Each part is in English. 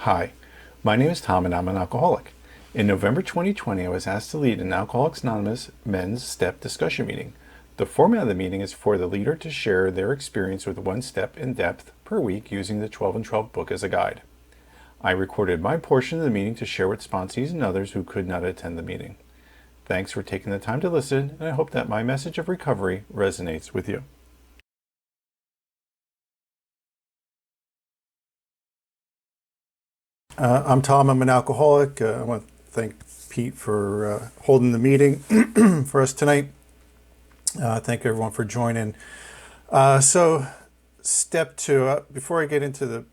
Hi, my name is Tom and I'm an alcoholic. In November 2020, I was asked to lead an Alcoholics Anonymous men's STEP discussion meeting. The format of the meeting is for the leader to share their experience with one step in depth per week using the 12 and 12 book as a guide. I recorded my portion of the meeting to share with sponsees and others who could not attend the meeting. Thanks for taking the time to listen, and I hope that my message of recovery resonates with you. I'm Tom. I'm an alcoholic. I want to thank Pete for holding the meeting for us tonight. Thank everyone for joining. So, step two. Before I get into the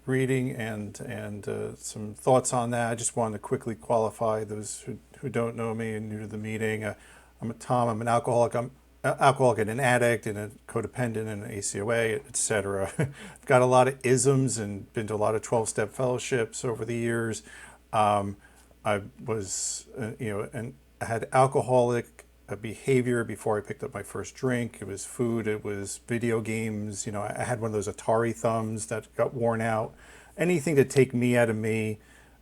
reading and some thoughts on that, I just wanted to quickly qualify those who don't know me and new to the meeting. I'm a Tom. I'm an alcoholic. I'm an alcoholic and an addict and a codependent and an ACOA, etc. I've got a lot of isms and been to a lot of 12-step fellowships over the years. I was, and I had alcoholic behavior before I picked up my first drink. It was food, it was video games. I had one of those Atari thumbs that got worn out. Anything to take me out of me.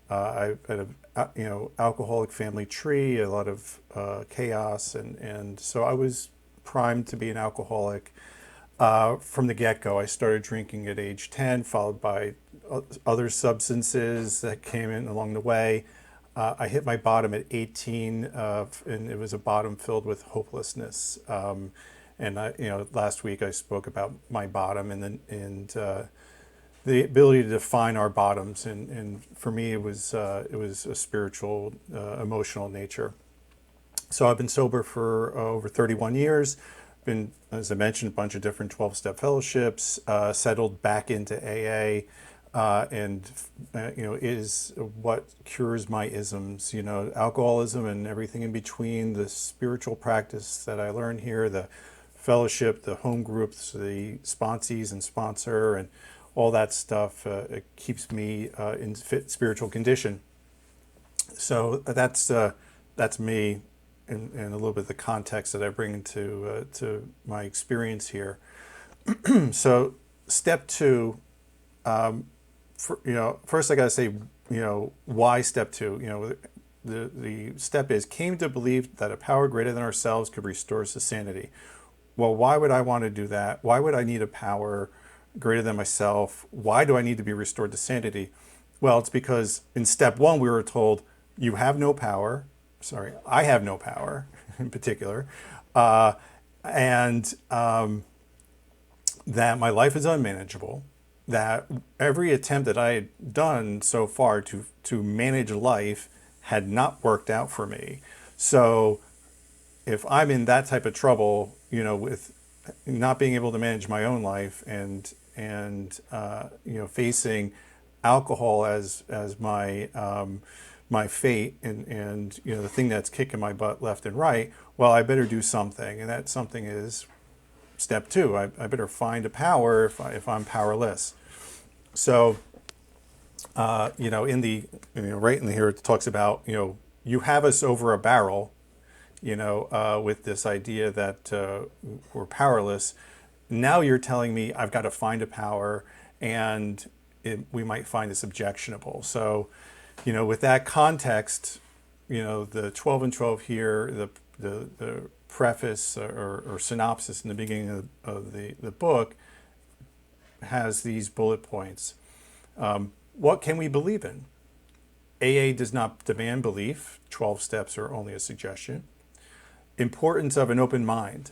I had a, alcoholic family tree, a lot of chaos, and so I was primed to be an alcoholic from the get-go. I started drinking at age 10, followed by other substances that came in along the way. I hit my bottom at 18, and it was a bottom filled with hopelessness. Last week I spoke about my bottom the ability to define our bottoms, and for me it was a spiritual, emotional nature. So I've been sober for over 31 years. Been, as I mentioned, a bunch of different 12-step fellowships. Settled back into AA. Is what cures my isms, alcoholism and everything in between, the spiritual practice that I learned here, the fellowship, the home groups, the sponsees and sponsor, and all that stuff, it keeps me in fit spiritual condition. So that's me and a little bit of the context that I bring to my experience here. So step two, first I got to say, why step two? The step is came to believe that a power greater than ourselves could restore us to sanity. Well, why would I want to do that? Why would I need a power greater than myself? Why do I need to be restored to sanity? Well, it's because in step one we were told you have no power. Sorry, I have no power in particular, and that my life is unmanageable, that every attempt that I had done so far to manage life had not worked out for me. So if I'm in that type of trouble, with not being able to manage my own life and facing alcohol as my fate and the thing that's kicking my butt left and right, well, I better do something, and that something is step two. I better find a power if I'm powerless. So, in the right in here it talks about you have us over a barrel, with this idea that we're powerless. Now you're telling me I've got to find a power, and we might find this objectionable. So, with that context, the 12 and 12 here, the preface or synopsis in the beginning of the book has these bullet points. What can we believe in? AA does not demand belief. 12 steps are only a suggestion. Importance of an open mind.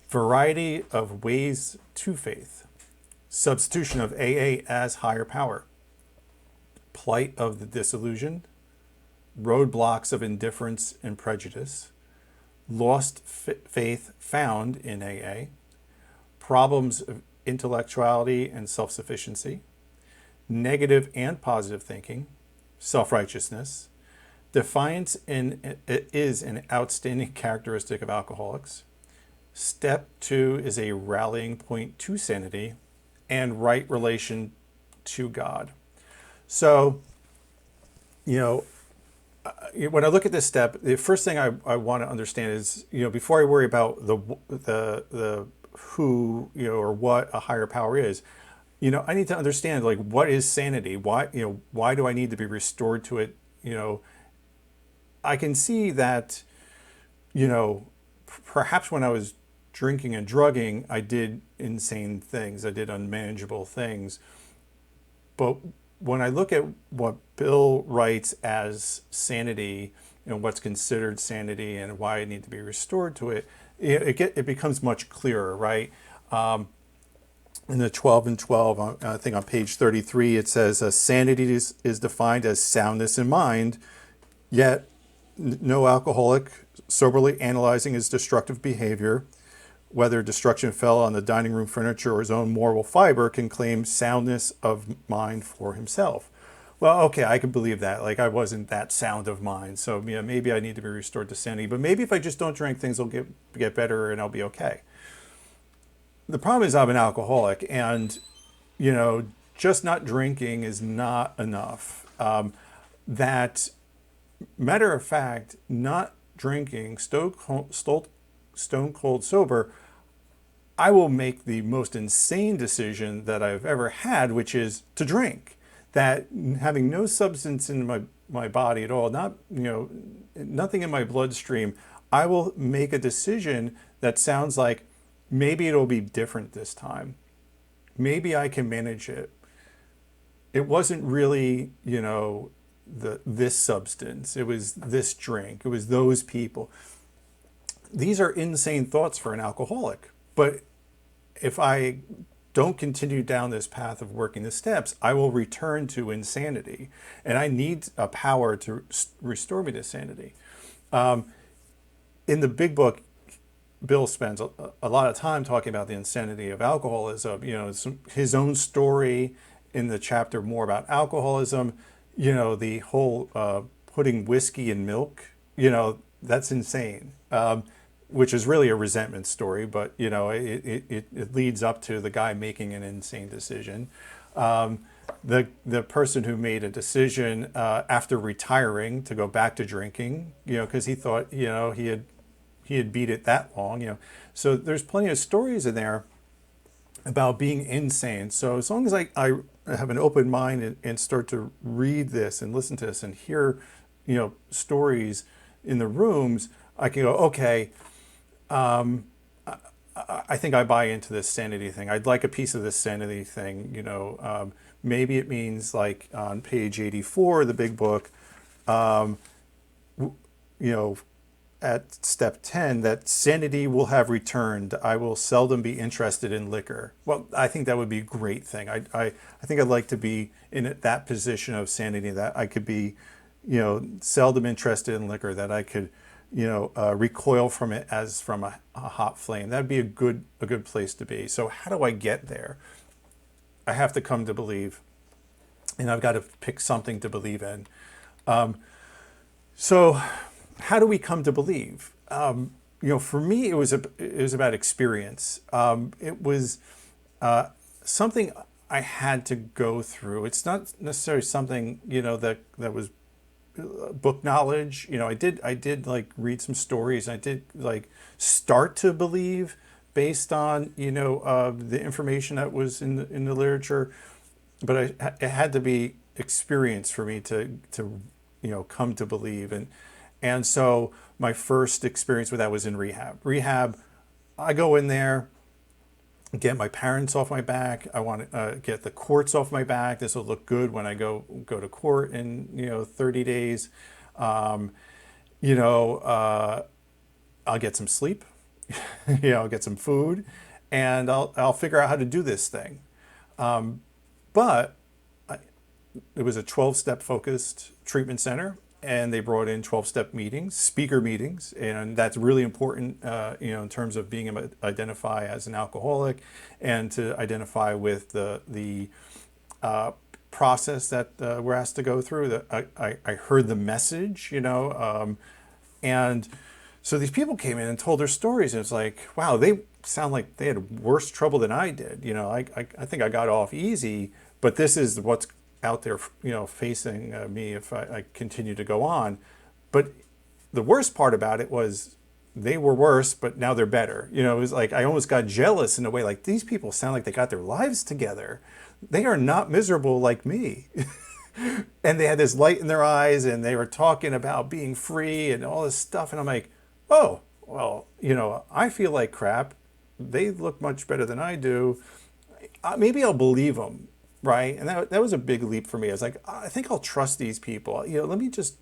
Variety of ways to faith. Substitution of AA as higher power. Plight of the disillusioned. Roadblocks of indifference and prejudice. Lost faith found in AA. Problems of intellectuality and self-sufficiency. Negative and positive thinking. Self-righteousness. Defiance is an outstanding characteristic of alcoholics. Step two is a rallying point to sanity and right relation to God. So, when I look at this step, the first thing I want to understand is, before I worry about the who, or what a higher power is, I need to understand, like, what is sanity? Why do I need to be restored to it? I can see that, perhaps when I was drinking and drugging, I did insane things. I did unmanageable things. But when I look at what Bill writes as sanity, what's considered sanity and why I need to be restored to it, it becomes much clearer, right? In the 12 and 12, I think on page 33, it says, sanity is defined as soundness in mind, yet no alcoholic, soberly analyzing his destructive behavior, whether destruction fell on the dining room furniture or his own moral fiber, can claim soundness of mind for himself. Well, okay, I can believe that. Like, I wasn't that sound of mind, so maybe I need to be restored to sanity. But maybe if I just don't drink, things will get better and I'll be okay. The problem is I'm an alcoholic, and just not drinking is not enough. That matter of fact, not drinking, stone cold sober, I will make the most insane decision that I've ever had, which is to drink. That having no substance in my body at all, nothing in my bloodstream, I will make a decision that sounds like, maybe it'll be different this time. Maybe I can manage it. It wasn't really, this substance. It was this drink. It was those people. These are insane thoughts for an alcoholic. But if I don't continue down this path of working the steps, I will return to insanity. And I need a power to restore me to sanity. In the big book, Bill spends a lot of time talking about the insanity of alcoholism, his own story in the chapter more about alcoholism, the whole putting whiskey in milk, that's insane, which is really a resentment story, but, it leads up to the guy making an insane decision. The person who made a decision after retiring to go back to drinking, because he thought, he had beat it that long, So there's plenty of stories in there about being insane. So as long as I have an open mind and start to read this and listen to this and hear, stories in the rooms, I can go, okay, I think I buy into this sanity thing. I'd like a piece of this sanity thing, maybe it means, like on page 84 of the big book, at step 10, that sanity will have returned. I will seldom be interested in liquor. Well, I think that would be a great thing. I think I'd like to be in that position of sanity, that I could be, seldom interested in liquor, that I could, recoil from it as from a hot flame. That'd be a good place to be. So how do I get there? I have to come to believe, and I've got to pick something to believe in. So how do we come to believe? For me, it was about experience. It was something I had to go through. It's not necessarily something that was book knowledge. I did like read some stories. I did like start to believe based on the information that was in the literature, but it had to be experience for me to come to believe. And so my first experience with that was in rehab. Rehab, I go in there, get my parents off my back. I want to get the courts off my back. This will look good when I go to court in 30 days. I'll get some sleep. I'll get some food, and I'll figure out how to do this thing. But it was a 12-step focused treatment center. And they brought in 12-step meetings, speaker meetings, and that's really important, in terms of being able to identify as an alcoholic and to identify with the process that we're asked to go through. I heard the message, and so these people came in and told their stories, and it's like, wow, they sound like they had worse trouble than I did. I think I got off easy, but this is what's out there, facing me if I continue to go on. But the worst part about it was they were worse, but now they're better. It was like I almost got jealous in a way. Like, these people sound like they got their lives together. They are not miserable like me. And they had this light in their eyes, and they were talking about being free and all this stuff. And I'm like, oh, well, I feel like crap. They look much better than I do. Maybe I'll believe them, right? And that was a big leap for me. I was like, I think I'll trust these people. Let me just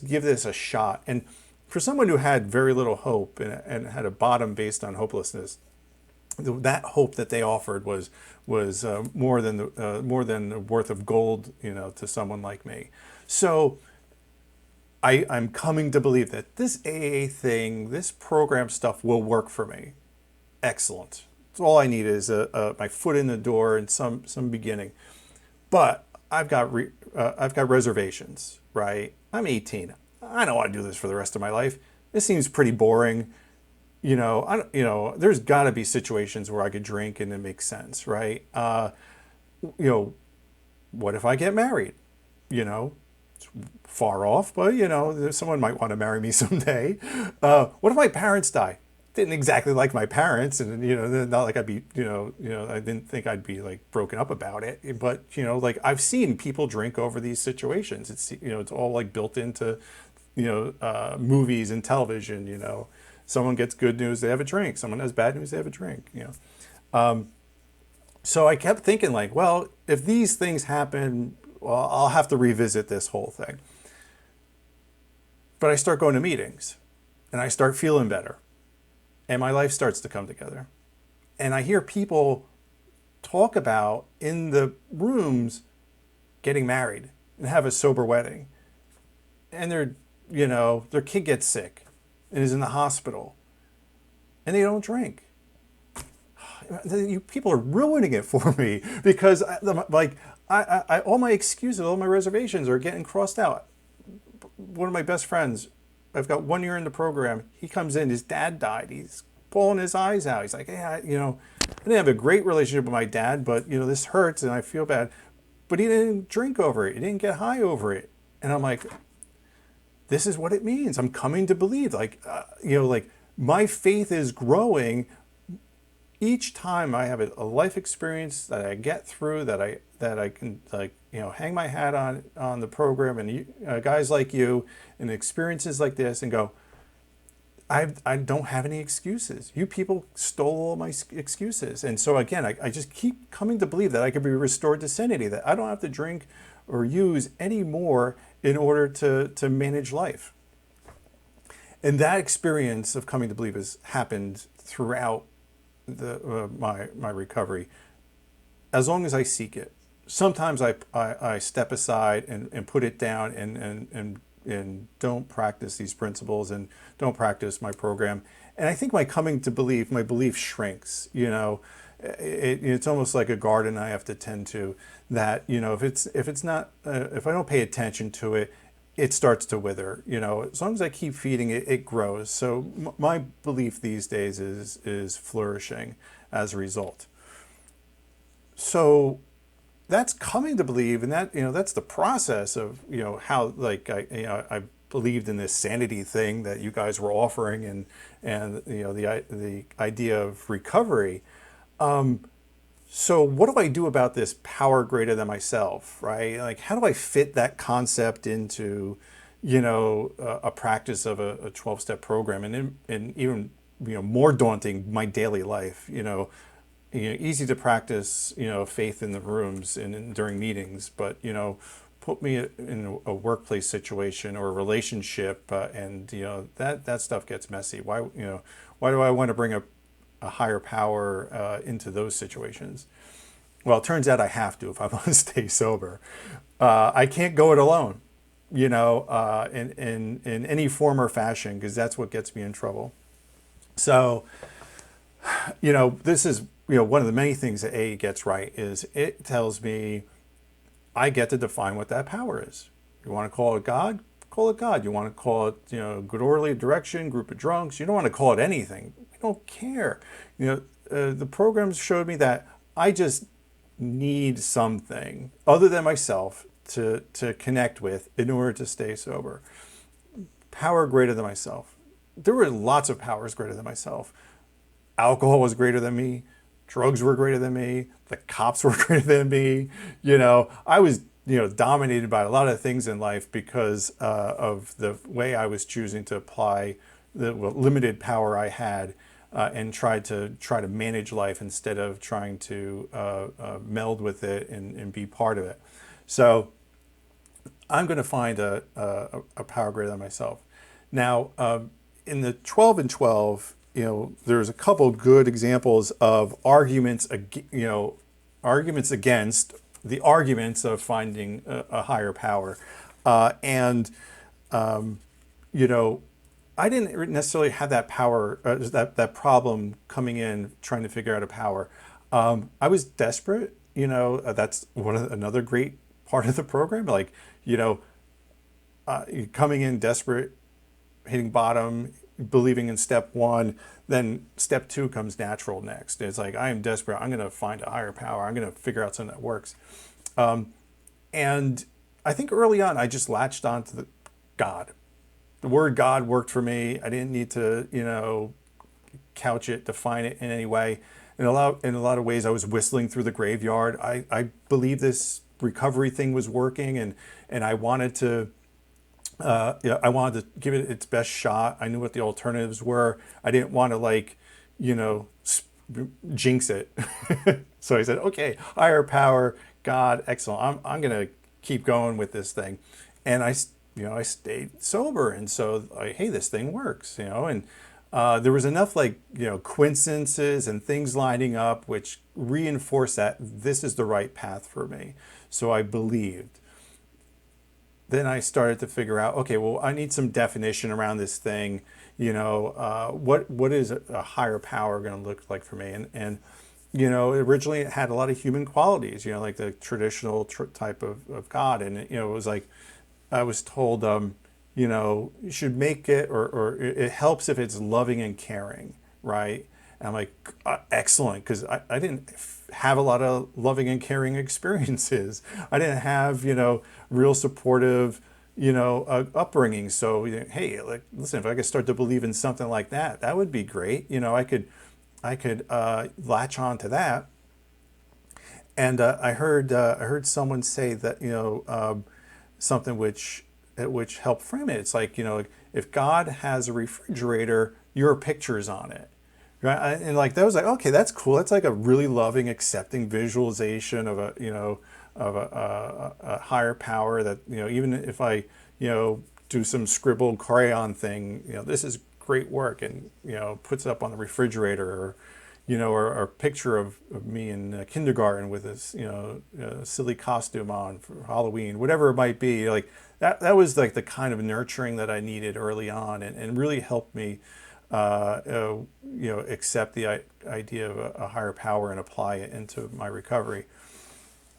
give this a shot. And for someone who had very little hope and had a bottom based on hopelessness, that hope that they offered was more than the worth of gold, to someone like me. So I'm coming to believe that this AA thing, this program stuff, will work for me. Excellent. So all I need is my foot in the door and some beginning. But I've got reservations, right? I'm 18. I don't want to do this for the rest of my life. This seems pretty boring. There's got to be situations where I could drink and it makes sense, right? What if I get married? It's far off, but someone might want to marry me someday. What if my parents die? Didn't exactly like my parents, and not like I'd be, I didn't think I'd be like broken up about it. But like, I've seen people drink over these situations. It's all like built into, movies and television. Someone gets good news, they have a drink. Someone has bad news, they have a drink. So I kept thinking, like, well, if these things happen, well, I'll have to revisit this whole thing. But I start going to meetings, and I start feeling better, and my life starts to come together. And I hear people talk about in the rooms getting married and have a sober wedding. And their kid gets sick and is in the hospital, and they don't drink. You people are ruining it for me, because all my excuses, all my reservations are getting crossed out. One of my best friends, I've got 1 year in the program. He comes in, his dad died. He's bawling his eyes out. He's like, hey, I didn't have a great relationship with my dad, but this hurts and I feel bad. But he didn't drink over it. He didn't get high over it. And I'm like, this is what it means. I'm coming to believe, like my faith is growing each time I have a life experience that I get through, that I can hang my hat on the program and guys like you and experiences like this, and go, I don't have any excuses. You people stole all my excuses. And so again, I just keep coming to believe that I can be restored to sanity, that I don't have to drink or use any more in order to manage life. And that experience of coming to believe has happened throughout my recovery, as long as I seek it. Sometimes I step aside and put it down and don't practice these principles and don't practice my program. And I think my belief shrinks. It's almost like a garden I have to tend to. That if I don't pay attention to it, it starts to wither. As long as I keep feeding it, it grows. So my belief these days is flourishing as a result. So that's coming to believe, and that's the process of how I believed in this sanity thing that you guys were offering, and the idea of recovery. So what do I do about this power greater than myself, right? Like, how do I fit that concept into, a practice of a 12-step program, and even, more daunting, my daily life, easy to practice, faith in the rooms and during meetings, but, put me in a workplace situation or a relationship, and, that stuff gets messy. Why do I want to bring a higher power into those situations? Well, it turns out I have to if I want to stay sober. I can't go it alone, in any form or fashion, because that's what gets me in trouble. So, this is one of the many things that AA gets right, is it tells me I get to define what that power is. You want to call it God? Call it God. You want to call it, good orderly direction, group of drunks? You don't want to call it anything. We don't care. The programs showed me that I just need something other than myself to connect with in order to stay sober. Power greater than myself. there were lots of powers greater than myself. Alcohol was greater than me. Drugs were greater than me. The cops were greater than me. I was, dominated by a lot of things in life because of the way I was choosing to apply the limited power I had, and try to manage life instead of trying to meld with it and be part of it. So I'm going to find a power greater than myself. Now, in the 12 and 12, there's a couple good examples of arguments against the arguments of finding a higher power. And, I didn't necessarily have that power, that problem coming in trying to figure out a power. I was desperate. That's another great part of the program. Like, coming in desperate, hitting bottom, believing in step one, then step two comes natural next. It's like, I am desperate. I'm going to find a higher power. I'm going to figure out something that works. And I think early on, I just latched on to God. The word God worked for me. I didn't need to, couch it, define it in any way. In a lot of ways, I was whistling through the graveyard. I believed this recovery thing was working, and I wanted to. I wanted to give it its best shot. I knew what the alternatives were. I didn't want to jinx it. So I said, okay, higher power, God, excellent. I'm going to keep going with this thing. And I stayed sober. And so, hey, this thing works, and there was enough coincidences and things lining up which reinforced that this is the right path for me. So I believed. Then I started to figure out, okay, well, I need some definition around this thing. What is a higher power going to look like for me? And originally it had a lot of human qualities, like the traditional type of God. And, it was like, I was told, you should make it, or it helps if it's loving and caring, right? And I'm like, excellent, because I didn't have a lot of loving and caring experiences. I didn't have, real supportive, upbringing. So, hey, listen, if I could start to believe in something like that, that would be great. I could latch on to that. And I heard someone say that, something which helped frame it. It's like, if God has a refrigerator, your picture's on it. Right. And that was like, okay, that's cool. That's like a really loving, accepting visualization of a higher power that, even if I, do some scribbled crayon thing, this is great work, and, puts it up on the refrigerator, or, or a picture of me in kindergarten with this, silly costume on for Halloween, whatever it might be. Like that was like the kind of nurturing that I needed early on, and really helped me accept the idea of a higher power and apply it into my recovery.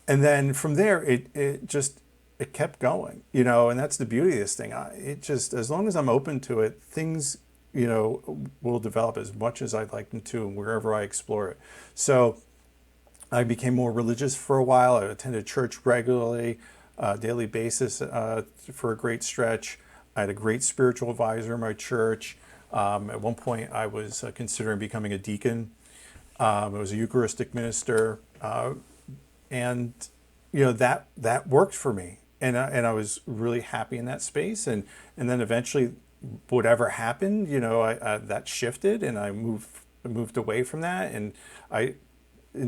And then from there, it kept going, and that's the beauty of this thing. It just, as long as I'm open to it, things, will develop as much as I'd like them to, wherever I explore it. So I became more religious for a while. I attended church regularly, daily basis, for a great stretch. I had a great spiritual advisor in my church. At one point, I was considering becoming a deacon. I was a Eucharistic minister, and that worked for me, and I was really happy in that space. And then eventually, whatever happened, that shifted, and I moved away from that, and I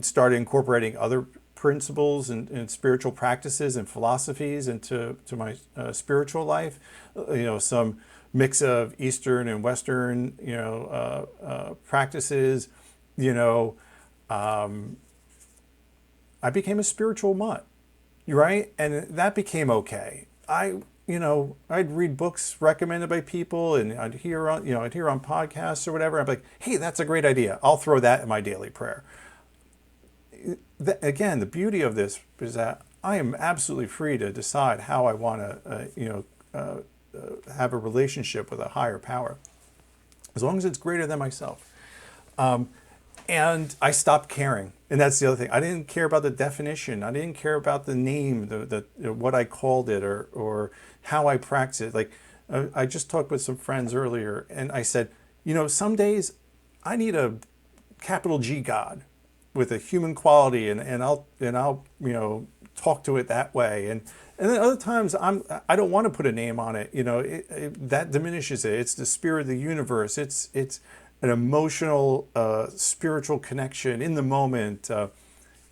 started incorporating other principles and spiritual practices and philosophies into my spiritual life. Some mix of Eastern and Western, practices. I became a spiritual mutt, right? And that became okay. I'd read books recommended by people, and I'd hear on podcasts or whatever. I'm like, hey, that's a great idea. I'll throw that in my daily prayer. Again, the beauty of this is that I am absolutely free to decide how I want to, have a relationship with a higher power, as long as it's greater than myself. And I stopped caring. And that's the other thing. I didn't care about the definition. I didn't care about the name, the what I called it, or how I practiced it. Like, I just talked with some friends earlier, and I said, some days I need a capital G God with a human quality, and I'll talk to it that way, and then other times I don't want to put a name on it. That diminishes it. It's the spirit of the universe. It's an emotional, spiritual connection in the moment. I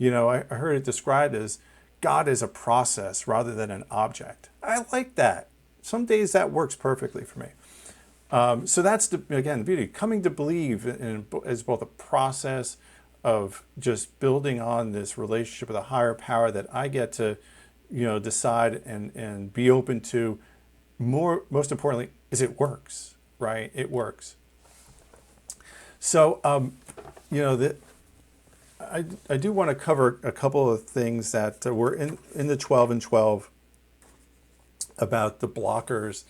heard it described as God is a process rather than an object. I like that. Some days that works perfectly for me. So that's the beauty. Coming to believe is both a process of just building on this relationship with a higher power that I get to, decide and be open to. Most importantly, is it works, right? It works. So, I do want to cover a couple of things that were in the 12 and 12 about the blockers.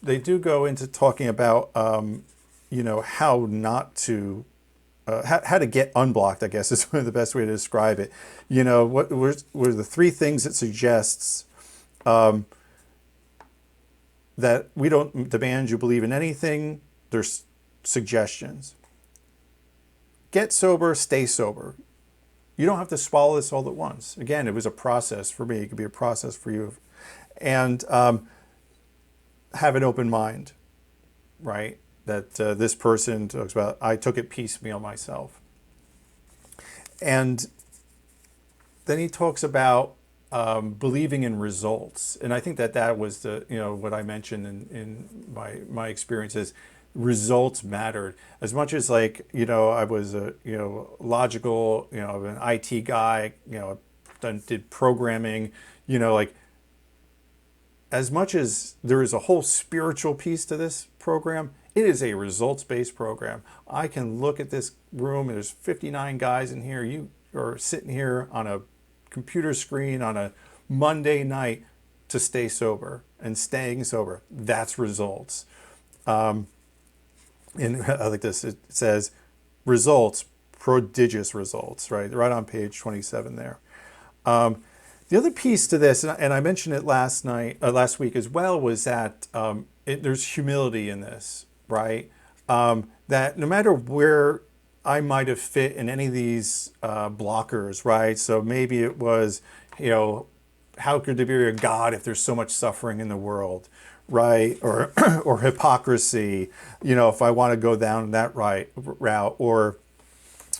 They do go into talking about, how not to, how to get unblocked, I guess is the best way to describe it. What were the three things it suggests that we don't demand you believe in anything. There's suggestions. Get sober, stay sober. You don't have to swallow this all at once. Again, it was a process for me. It could be a process for you. And have an open mind, right? That this person talks about, I took it piecemeal myself. And then he talks about believing in results. And I think that was what I mentioned in my experiences. Results mattered as much as I was a logical an IT guy, did programming, as much as there is a whole spiritual piece to this program, it is a results-based program. I can look at this room and there's 59 guys in here. You are sitting here on a computer screen on a Monday night to stay sober, and staying sober, that's results. And I like this, it says results, prodigious results, right on page 27 there. The other piece to this, and I mentioned it last week as well, was that there's humility in this, right? That no matter where I might have fit in any of these blockers, right? So maybe it was, how could there be a God if there's so much suffering in the world, right? Or or hypocrisy, if I want to go down that route, or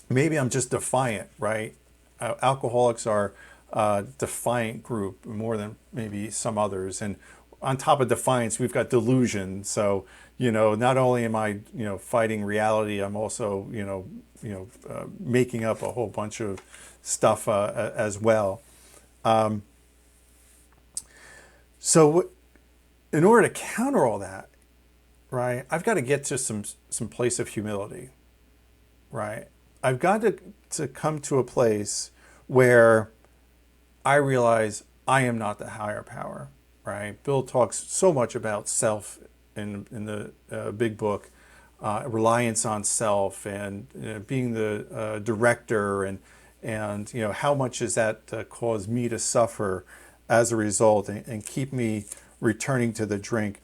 maybe I'm just defiant, right? Alcoholics are a defiant group more than maybe some others, and on top of defiance, we've got delusion. So not only am I fighting reality, I'm also making up a whole bunch of stuff as well. So in order to counter all that, right, I've got to get to some place of humility, right? I've got to come to a place where I realize I am not the higher power, right? Bill talks so much about self in the big book, reliance on self, and being the director, and how much does that cause me to suffer as a result, and keep me returning to the drink.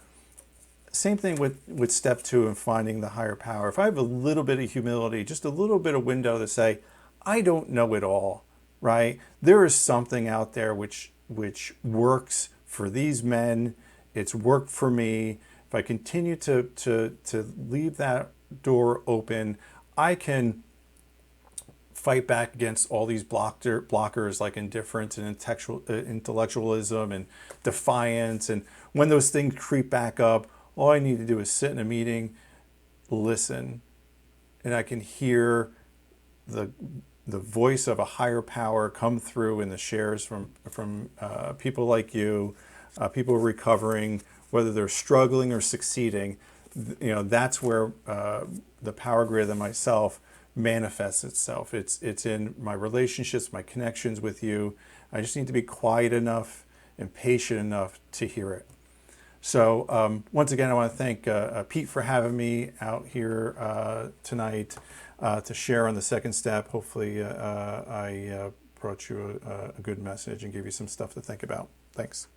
Same thing with step 2 and finding the higher power. If I have a little bit of humility, just a little bit of window to say, I don't know it all, right? There is something out there which works for these men. It's worked for me. If I continue to leave that door open, I can fight back against all these blockers like indifference and intellectualism and defiance. And when those things creep back up, all I need to do is sit in a meeting, listen, and I can hear the voice of a higher power come through in the shares from people like you, people recovering, whether they're struggling or succeeding. That's where the power greater than myself manifests itself. It's in my relationships, my connections with you. I just need to be quiet enough and patient enough to hear it. So once again, I want to thank Pete for having me out here tonight to share on the second step. Hopefully I brought you a good message and gave you some stuff to think about. Thanks.